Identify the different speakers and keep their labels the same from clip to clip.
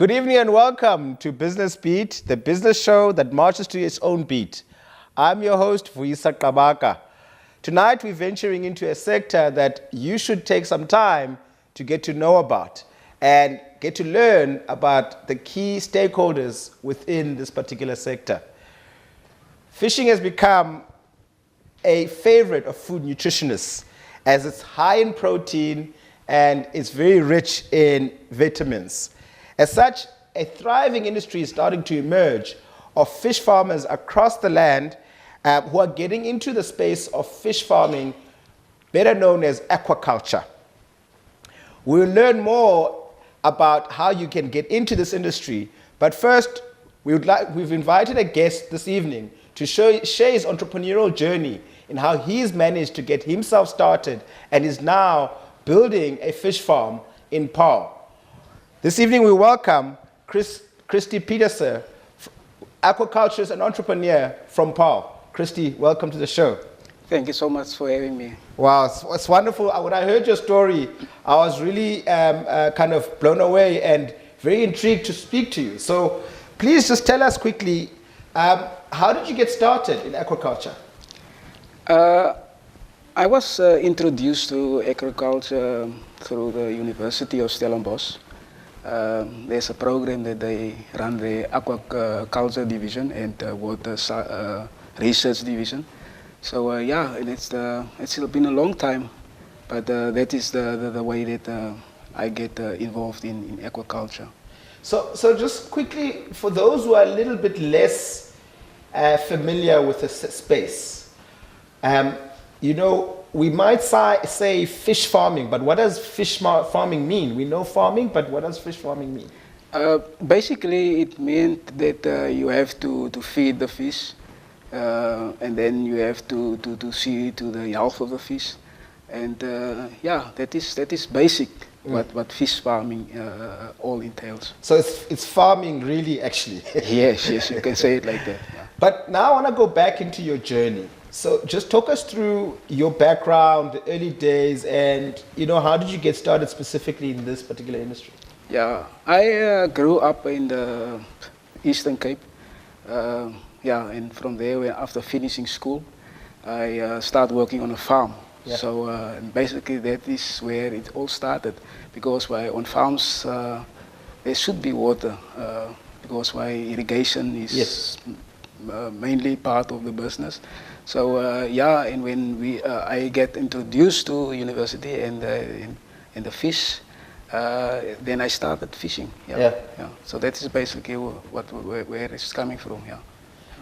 Speaker 1: Good evening and welcome to Business Beat, the business show that marches to its own beat. I'm your host, Vuyisa Qabaka. Tonight we're venturing into a sector that you should take some time to get to know about and get to learn about the key stakeholders within this particular sector. Fishing has become a favorite of food nutritionists as it's high in protein and it's very rich in vitamins. As such, a thriving industry is starting to emerge of fish farmers across the land who are getting into the space of fish farming, better known as aquaculture. We'll learn more about how you can get into this industry, but first, we've invited a guest this evening to share his entrepreneurial journey in how he's managed to get himself started and is now building a fish farm in Paarl. This evening we welcome Christy Petersen, aquaculturist and entrepreneur from Paarl. Christy, welcome to the show.
Speaker 2: Thank you so much for having me.
Speaker 1: Wow, it's wonderful. When I heard your story, I was really kind of blown away and very intrigued to speak to you. So please just tell us quickly, how did you get started in aquaculture?
Speaker 2: I was introduced to aquaculture through the University of Stellenbosch. There's a program that they run, the aquaculture division and water research division. So and it's been a long time, but that is the way that I get involved in aquaculture.
Speaker 1: So just quickly, for those who are a little bit less familiar with the space, we might say fish farming, but what does fish farming mean? We know farming, but what does fish farming mean?
Speaker 2: Basically, it meant that you have to feed the fish, and then you have to see to the health of the fish, and that is basic what fish farming all entails.
Speaker 1: So it's farming, really, actually.
Speaker 2: yes, you can say it like that. Yeah.
Speaker 1: But now I want to go back into your journey. So just talk us through your background, the early days, and how did you get started specifically in this particular industry?
Speaker 2: Yeah, I grew up in the Eastern Cape. And from there, after finishing school, I started working on a farm. Yeah. So basically that is where it all started, because on farms there should be water, because irrigation is mainly part of the business. So and when I get introduced to university and the fish, then I started fishing. Yeah. So that is basically where it's coming from. Yeah.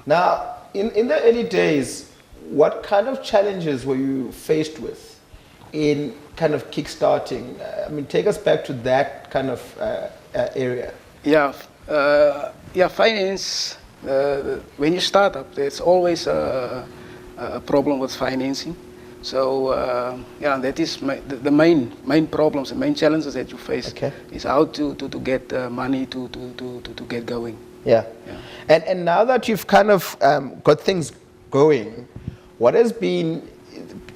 Speaker 1: Now, in the early days, what kind of challenges were you faced with in kind of kickstarting? Take us back to that kind of area.
Speaker 2: Finance. When you start up, there's always a problem with financing. So that is the main problems, the main challenges that you face. Okay. Is how to get money to get going.
Speaker 1: Yeah. And now that you've kind of got things going, what has been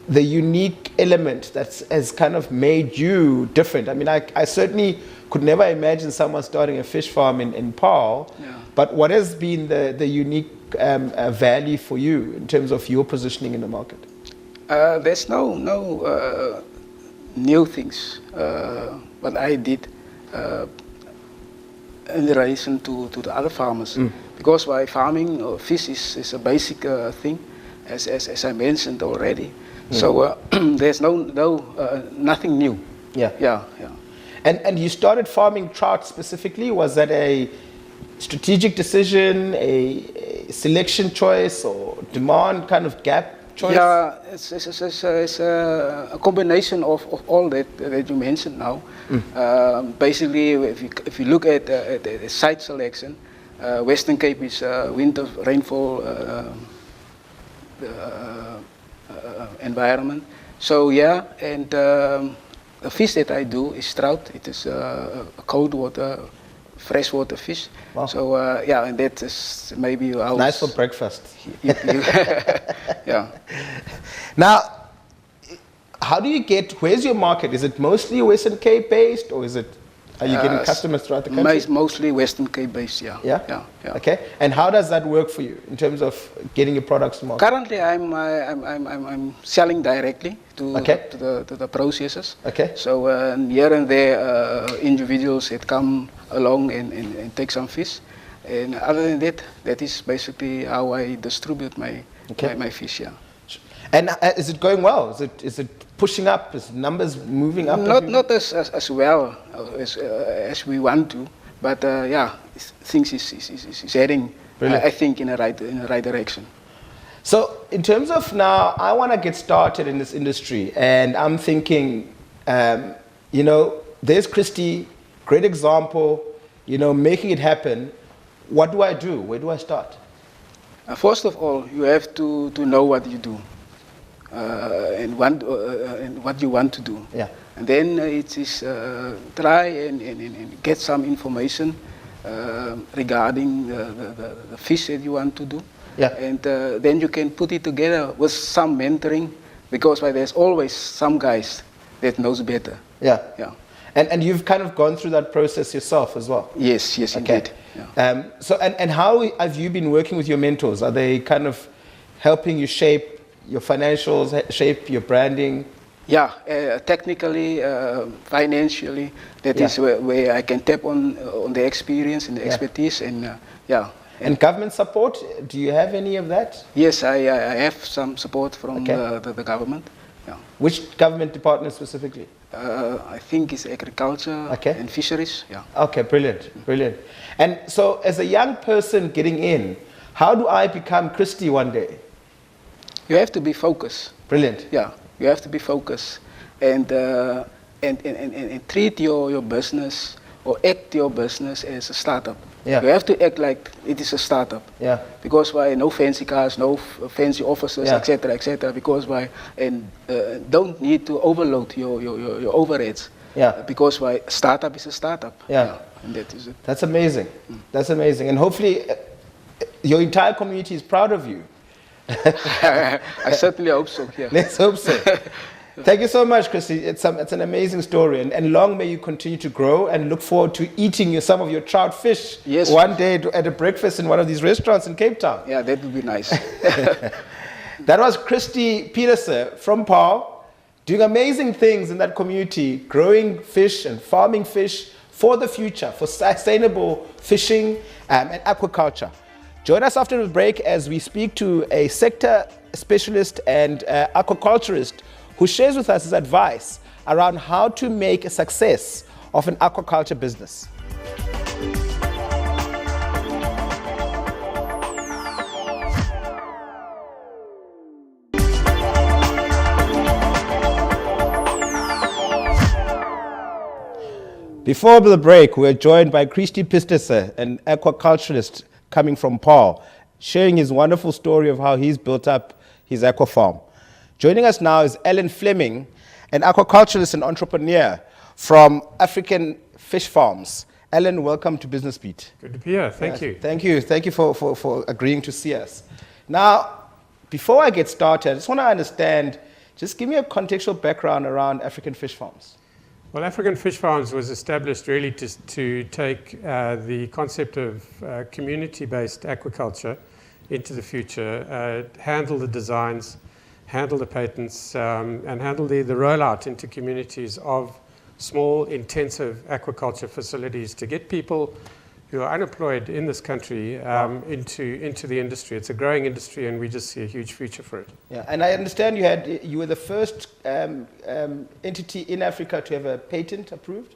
Speaker 1: the unique element that has kind of made you different? I certainly could never imagine someone starting a fish farm in Paarl, but what has been the unique value for you in terms of your positioning in the market?
Speaker 2: There's no new things. What I did in relation to the other farmers, because by farming fish is a basic thing, as I mentioned already. So there's nothing new. Yeah.
Speaker 1: And you started farming trout specifically. Was that a strategic decision, a selection choice, or demand kind of gap choice?
Speaker 2: Yeah, it's a combination of all that you mentioned now. Basically, if you look at the site selection, Western Cape is winter rainfall environment. So and the fish that I do is trout. It is a cold water, freshwater fish. Wow. So and that is maybe
Speaker 1: nice for breakfast.
Speaker 2: Yeah.
Speaker 1: Now, how do you where's your market? Is it mostly Western Cape based, or is it Are you getting customers throughout the country?
Speaker 2: Mostly Western Cape based, yeah.
Speaker 1: Yeah? Okay. And how does that work for you in terms of getting your products to market?
Speaker 2: Currently, I'm selling directly to the processors.
Speaker 1: Okay.
Speaker 2: So here and there, individuals that come along and take some fish. And other than that, that is basically how I distribute my fish, yeah.
Speaker 1: And is it going well? Is it pushing up? Is numbers moving up?
Speaker 2: Not as well as we want to, but things is heading, I think, in the right direction.
Speaker 1: So in terms of now, I want to get started in this industry, and I'm thinking, there's Christy, great example, making it happen. What do I do? Where do I start?
Speaker 2: First of all, you have to know what you do. And what you want to do.
Speaker 1: Yeah.
Speaker 2: And then it is try and get some information regarding the fish that you want to do.
Speaker 1: Yeah.
Speaker 2: And then you can put it together with some mentoring, because there's always some guys that knows better.
Speaker 1: Yeah.
Speaker 2: Yeah.
Speaker 1: And you've kind of gone through that process yourself as well?
Speaker 2: Yes, indeed.
Speaker 1: Yeah. So how have you been working with your mentors? Are they kind of helping you shape your financials, shape your branding?
Speaker 2: Yeah, technically, financially, that is where I can tap on the experience and the expertise, and
Speaker 1: And government support, do you have any of that?
Speaker 2: Yes, I have some support from the government. Yeah.
Speaker 1: Which government department specifically?
Speaker 2: I think it's agriculture and fisheries. Yeah.
Speaker 1: Okay, brilliant. And so as a young person getting in, how do I become Christy one day?
Speaker 2: You have to be focused.
Speaker 1: Brilliant.
Speaker 2: Yeah, you have to be focused and treat your business or act your business as a startup.
Speaker 1: Yeah.
Speaker 2: You have to act like it is a startup.
Speaker 1: Yeah.
Speaker 2: Because no fancy cars, no fancy offices, etc. Because don't need to overload your overheads.
Speaker 1: Yeah.
Speaker 2: Because startup is a startup.
Speaker 1: Yeah.
Speaker 2: And that is it.
Speaker 1: That's amazing. That's amazing. And hopefully your entire community is proud of you.
Speaker 2: I certainly hope so. Yeah.
Speaker 1: Let's hope so. Thank you so much, Christy. It's an amazing story, and long may you continue to grow, and look forward to eating some of your trout fish one day at a breakfast in one of these restaurants in Cape Town.
Speaker 2: Yeah, that would be nice.
Speaker 1: That was Christy Petersen from Paarl, doing amazing things in that community, growing fish and farming fish for the future, for sustainable fishing and aquaculture. Join us after the break as we speak to a sector specialist and aquaculturist who shares with us his advice around how to make a success of an aquaculture business. Before the break, we're joined by Christy Petersen, an aquaculturist coming from Paarl, sharing his wonderful story of how he's built up his aqua farm. Joining us now is Ellen Fleming, an aquaculturist and entrepreneur from African Fish Farms. Ellen, welcome to Business Beat.
Speaker 3: Good to be here. Thank you.
Speaker 1: Thank you. Thank you for agreeing to see us. Now, before I get started, I just want to understand, just give me a contextual background around African Fish Farms.
Speaker 3: Well, African Fish Farms was established really to take the concept of community-based aquaculture into the future, handle the designs, handle the patents, and handle the rollout into communities of small, intensive aquaculture facilities to get people who are unemployed in this country into the industry. It's a growing industry, and we just see a huge future for it.
Speaker 1: Yeah, and I understand you were the first entity in Africa to have a patent approved?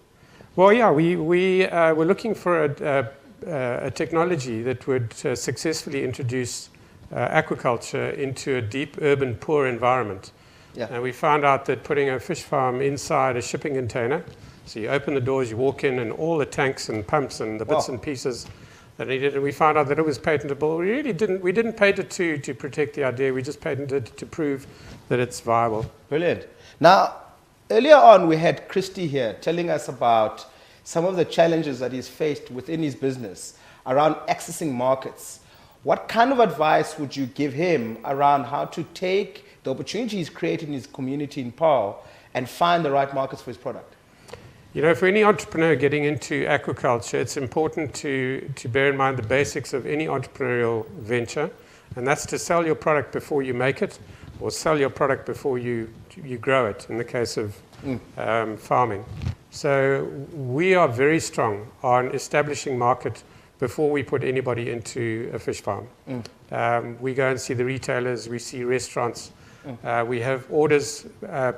Speaker 3: Well, yeah, we were looking for a technology that would successfully introduce aquaculture into a deep, urban, poor environment.
Speaker 1: Yeah.
Speaker 3: And we found out that putting a fish farm inside a shipping container, so you open the doors, you walk in, and all the tanks and pumps and the bits and pieces that needed, and we found out that it was patentable. We didn't patent it to protect the idea, we just patented it to prove that it's viable.
Speaker 1: Brilliant. Now, earlier on we had Christy here telling us about some of the challenges that he's faced within his business around accessing markets. What kind of advice would you give him around how to take the opportunities he's created in his community in Paarl and find the right markets for his product?
Speaker 3: You know, for any entrepreneur getting into aquaculture, it's important to bear in mind the basics of any entrepreneurial venture, and that's to sell your product before you make it, or sell your product before you grow it, in the case of farming. So we are very strong on establishing market before we put anybody into a fish farm. We go and see the retailers, we see restaurants, we have orders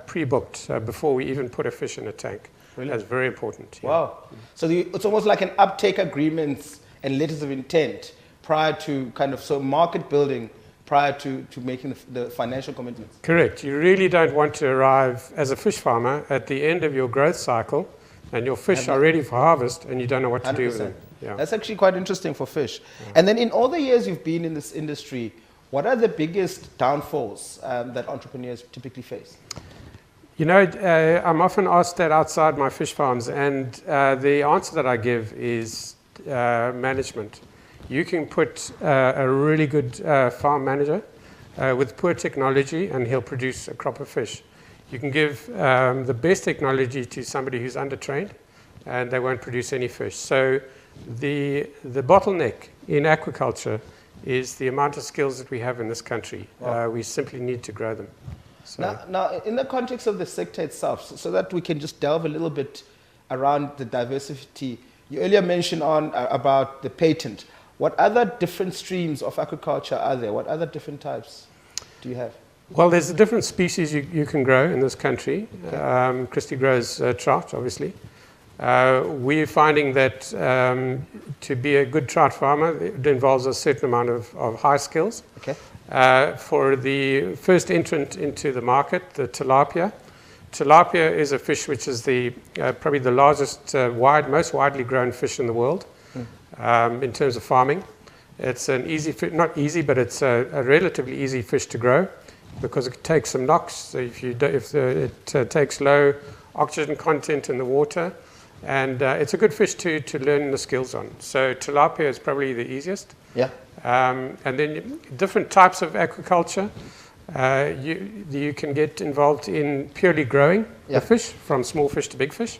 Speaker 3: pre-booked before we even put a fish in a tank. Brilliant. That's very important. Yeah.
Speaker 1: Wow. So it's almost like an uptake agreements and letters of intent prior to market building prior to making the financial commitments.
Speaker 3: Correct. You really don't want to arrive as a fish farmer at the end of your growth cycle and your fish are ready for harvest and you don't know what to 100%. Do with them. Yeah.
Speaker 1: That's actually quite interesting for fish. Yeah. And then in all the years you've been in this industry, what are the biggest downfalls that entrepreneurs typically face?
Speaker 3: You know, I'm often asked that outside my fish farms, and the answer that I give is management. You can put a really good farm manager with poor technology and he'll produce a crop of fish. You can give the best technology to somebody who's undertrained and they won't produce any fish. So the bottleneck in aquaculture is the amount of skills that we have in this country. Wow. We simply need to grow them. So.
Speaker 1: Now, in the context of the sector itself, so that we can just delve a little bit around the diversity, you earlier mentioned about the patent. What other different streams of aquaculture are there? What other different types do you have?
Speaker 3: Well, there's a different species you can grow in this country. Okay. Christy grows trout, obviously. We're finding that to be a good trout farmer, it involves a certain amount of high skills.
Speaker 1: Okay.
Speaker 3: For the first entrant into the market, the tilapia. Tilapia is a fish which is probably the largest, most widely grown fish in the world. In terms of farming. It's an easy fish, not easy, but it's a relatively easy fish to grow because it takes some knocks. So it takes low oxygen content in the water, and it's a good fish to learn the skills on. So tilapia is probably the easiest.
Speaker 1: Yeah.
Speaker 3: And then different types of aquaculture. You can get involved in purely growing the fish, from small fish to big fish.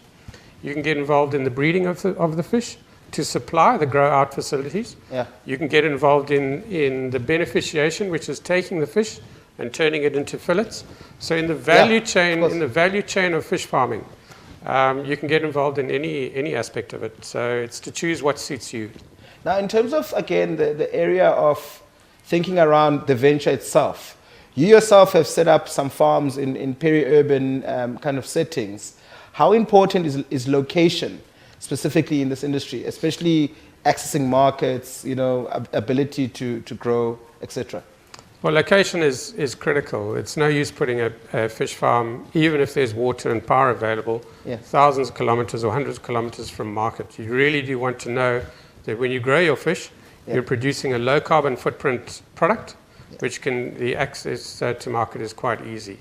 Speaker 3: You can get involved in the breeding of the fish to supply the grow-out facilities. Yeah. You can get involved in the beneficiation, which is taking the fish and turning it into fillets. So in the value chain of fish farming, you can get involved in any aspect of it. So it's to choose what suits you.
Speaker 1: Now, in terms of, again, the area of thinking around the venture itself, you yourself have set up some farms in peri-urban kind of settings. How important is location specifically in this industry, especially accessing markets, ability to grow, etc.?
Speaker 3: Well, location is critical. It's no use putting a fish farm, even if there's water and power available, thousands of kilometers or hundreds of kilometers from market. You really do want to know that when you grow your fish, you're producing a low carbon footprint product, which the access to market is quite easy.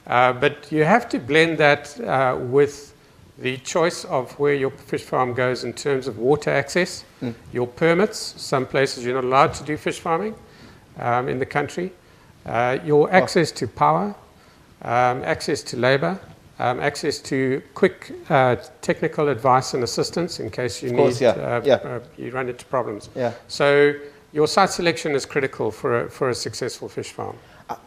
Speaker 3: But you have to blend that with the choice of where your fish farm goes in terms of water access, your permits. Some places you're not allowed to do fish farming in the country. Your access to power, access to labor, access to quick technical advice and assistance in case you you run into problems. Yeah. So your site selection is critical for a successful fish farm.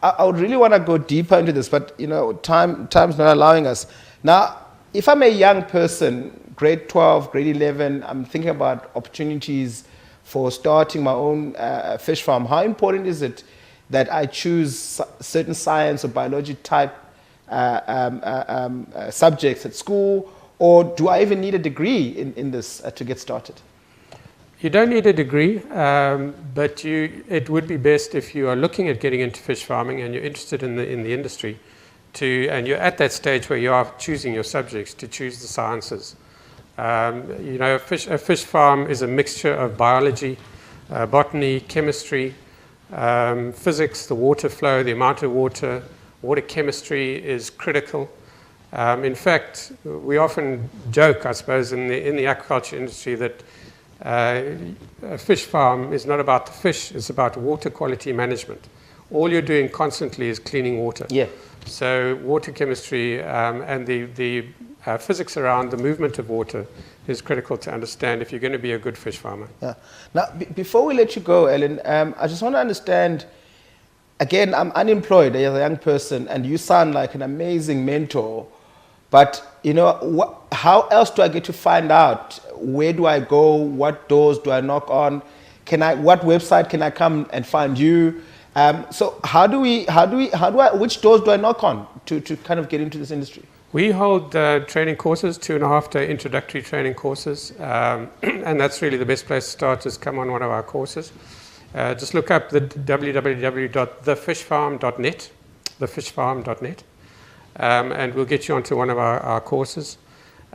Speaker 1: I would really want to go deeper into this, but time's not allowing us. Now, if I'm a young person, grade 12, grade 11, I'm thinking about opportunities for starting my own fish farm. How important is it that I choose certain science or biology type subjects at school, or do I even need a degree in this to get started?
Speaker 3: You don't need a degree, but it would be best if you are looking at getting into fish farming and you're interested in the industry, and you're at that stage where you are choosing your subjects, to choose the sciences. A fish farm is a mixture of biology, botany, chemistry, physics, the water flow, the amount of water chemistry is critical. In fact, we often joke, I suppose, in the aquaculture industry that a fish farm is not about the fish, it's about water quality management. All you're doing constantly is cleaning water. Yeah. So water chemistry and the physics around the movement of water is critical to understand if you're going to be a good fish farmer.
Speaker 1: Yeah. Now, before we let you go, Ellen, I just want to understand, again, I'm unemployed as a young person, and you sound like an amazing mentor, but, how else do I get to find out? Where do I go? What doors do I knock on? What website can I come and find you? So which doors do I knock on to kind of get into this industry?
Speaker 3: We hold training courses, 2.5-day introductory training courses, and that's really the best place to start, is come on one of our courses. Just look up the www.thefishfarm.net, thefishfarm.net, and we'll get you onto one of our courses.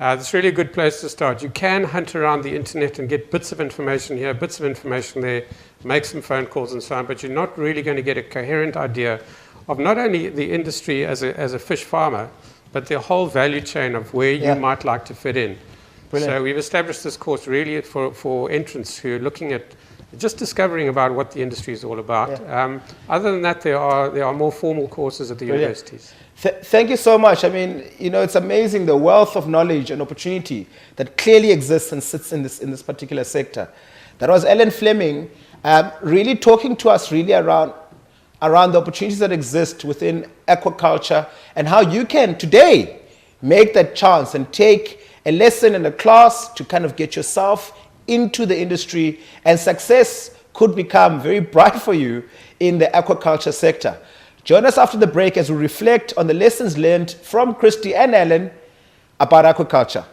Speaker 3: It's really a good place to start. You can hunt around the internet and get bits of information here, bits of information there, make some phone calls and so on, but you're not really going to get a coherent idea of not only the industry as a fish farmer, but the whole value chain of where you might like to fit in. Brilliant. So we've established this course really for entrants who are looking at just discovering about what the industry is all about. Yeah. Other than that, there are more formal courses at the universities.
Speaker 1: Thank you so much. I mean, it's amazing the wealth of knowledge and opportunity that clearly exists and sits in this particular sector. That was Ellen Fleming, really talking to us really around the opportunities that exist within aquaculture and how you can today make that chance and take a lesson in a class to kind of get yourself into the industry, and success could become very bright for you in the aquaculture sector. Join us after the break as we reflect on the lessons learned from Christy and Ellen about aquaculture.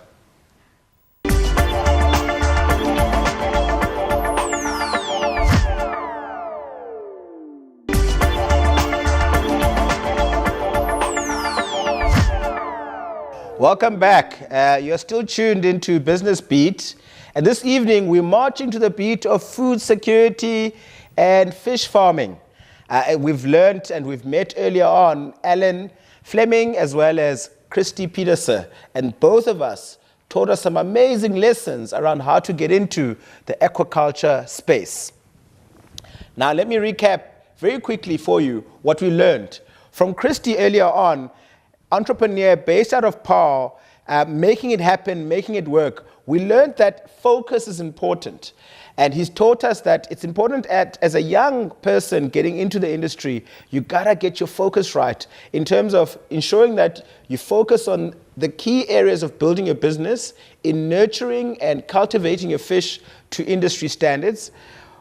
Speaker 1: Welcome back. You're still tuned into Business Beat. And this evening, we're marching to the beat of food security and fish farming. We've learned and we've met earlier on Ellen Fleming as well as Christy Peterson. And both of us taught us some amazing lessons around how to get into the aquaculture space. Now, let me recap very quickly for you what we learned. From Christy earlier on, entrepreneur based out of Paarl, making it happen, making it work. We learned that focus is important. And he's taught us that it's important as a young person getting into the industry, you gotta get your focus right in terms of ensuring that you focus on the key areas of building your business, in nurturing and cultivating your fish to industry standards.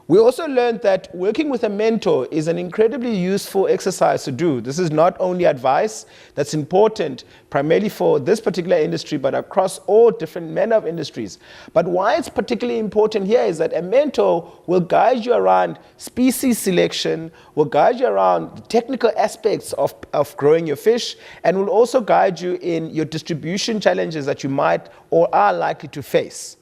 Speaker 1: We also learned that working with a mentor is an incredibly useful exercise to do. This is not only advice that's important primarily for this particular industry, but across all different manner of industries. But why it's particularly important here is that a mentor will guide you around species selection, will guide you around the technical aspects of growing your fish, and will also guide you in your distribution challenges that you might or are likely to face.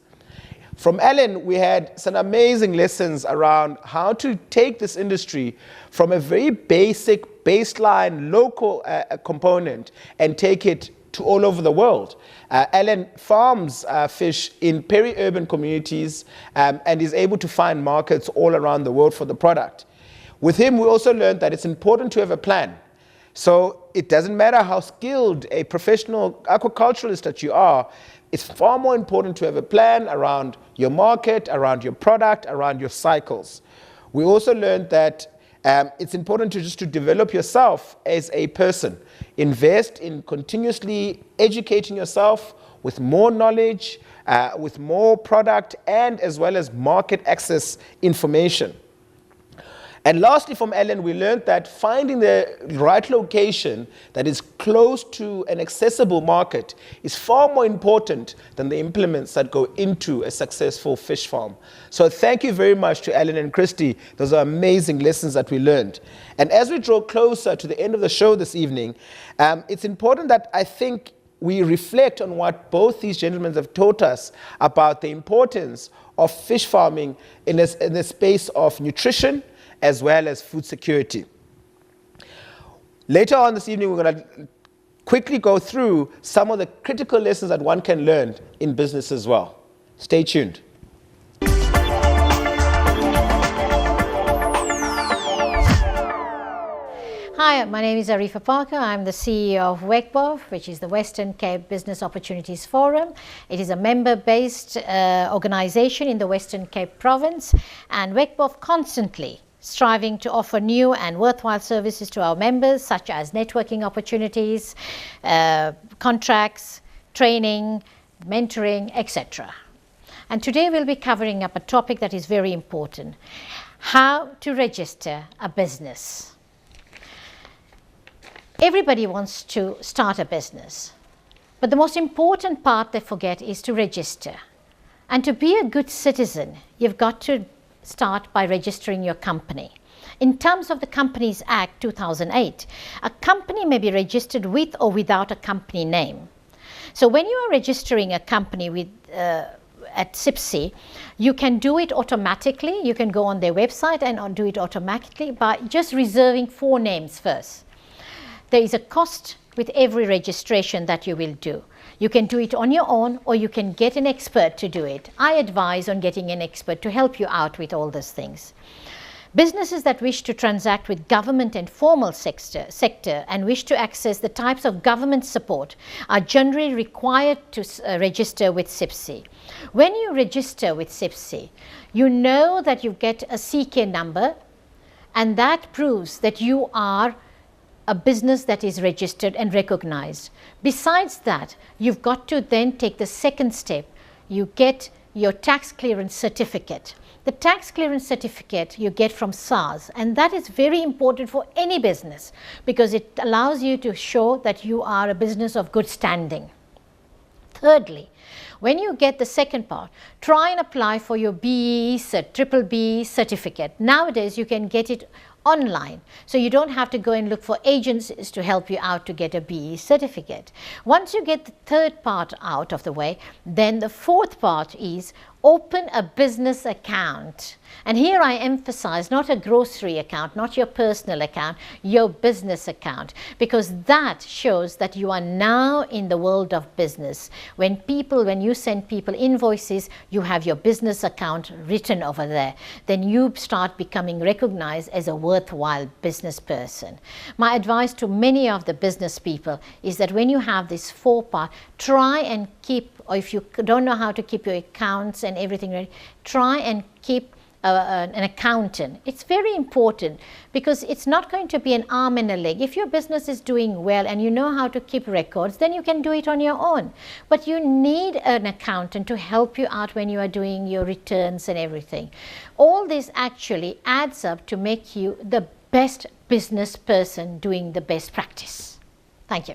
Speaker 1: From Ellen, we had some amazing lessons around how to take this industry from a very basic, baseline, local component and take it to all over the world. Ellen farms fish in peri-urban communities and is able to find markets all around the world for the product. With him, we also learned that it's important to have a plan. So it doesn't matter how skilled a professional aquaculturalist that you are, it's far more important to have a plan around your market, around your product, around your cycles. We also learned that it's important to develop yourself as a person. Invest in continuously educating yourself with more knowledge, with more product, and as well as market access information. And lastly, from Ellen, we learned that finding the right location that is close to an accessible market is far more important than the implements that go into a successful fish farm. So thank you very much to Ellen and Christy. Those are amazing lessons that we learned. And as we draw closer to the end of the show this evening, it's important that I think we reflect on what both these gentlemen have taught us about the importance of fish farming in the space of nutrition, as well as food security. Later on this evening, we're going to quickly go through some of the critical lessons that one can learn in business as well. Stay tuned.
Speaker 4: Hi Hi, my name is Arifa Parker. I'm the CEO of WECBOF, which is the Western Cape Business Opportunities Forum. It is a member-based organization in the Western Cape province, and WECBOF constantly striving to offer new and worthwhile services to our members, such as networking opportunities, contracts, training, mentoring, etc. And today we'll be covering up a topic that is very important: how to register a business. Everybody wants to start a business, but the most important part they forget is to register. And to be a good citizen, you've got to start by registering your company. In terms of the Companies Act 2008, a company may be registered with or without a company name. So when you are registering a company with at CIPSE, you can do it automatically. You can go on their website and do it automatically by just reserving 4 names first. There is a cost with every registration that you will do. You can do it on your own, or you can get an expert to do it. I advise on getting an expert to help you out with all those things. Businesses that wish to transact with government and formal sector and wish to access the types of government support are generally required to register with CIPSE. When you register with CIPSE, you know that you get a CK number, and that proves that you are a business that is registered and recognized. Besides that, you've got to then take the second step. You get your tax clearance certificate. The tax clearance certificate you get from SARS, and that is very important for any business because it allows you to show that you are a business of good standing. Thirdly, when you get the second part, try and apply for your BEE, Triple B certificate. Nowadays, you can get it online, so you don't have to go and look for agencies to help you out to get a BE certificate. Once you get the third part out of the way, then the fourth part is open a business account. And here I emphasize not a grocery account, not your personal account, your business account, because that shows that you are now in the world of business. When you send people invoices, you have your business account written over there. Then you start becoming recognized as a worthwhile business person. My advice to many of the business people is that when you have this 4-part, try and keep, or if you don't know how to keep your accounts and everything ready, try and keep an accountant. It's very important because it's not going to be an arm and a leg. If your business is doing well and you know how to keep records, then you can do it on your own. But you need an accountant to help you out when you are doing your returns and everything. All this actually adds up to make you the best business person doing the best practice. Thank you.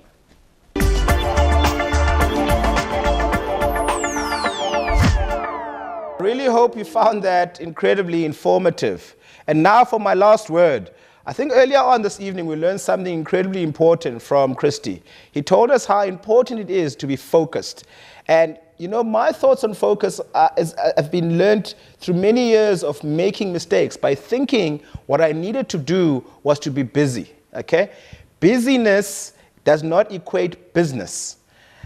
Speaker 1: I really hope you found that incredibly informative. And now for my last word. I think earlier on this evening we learned something incredibly important from Christy. He told us how important it is to be focused. And you know, my thoughts on focus have been learned through many years of making mistakes by thinking what I needed to do was to be busy, okay? Busyness does not equate business.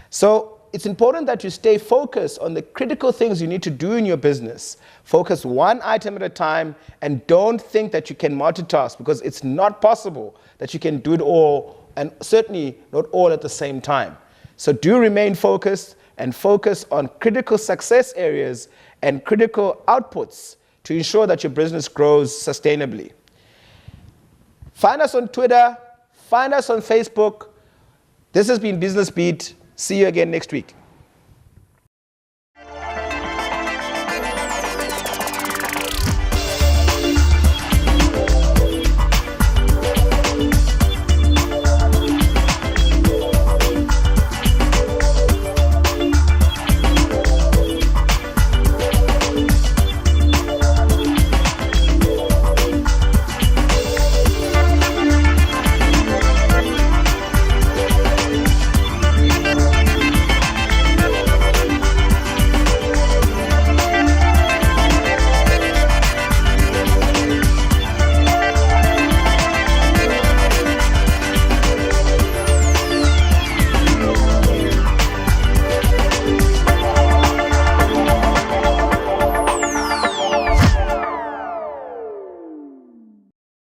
Speaker 1: So it's important that you stay focused on the critical things you need to do in your business. Focus one item at a time and don't think that you can multitask, because it's not possible that you can do it all, and certainly not all at the same time. So do remain focused and focus on critical success areas and critical outputs to ensure that your business grows sustainably. Find us on Twitter, find us on Facebook. This has been Business Beat. See you again next week.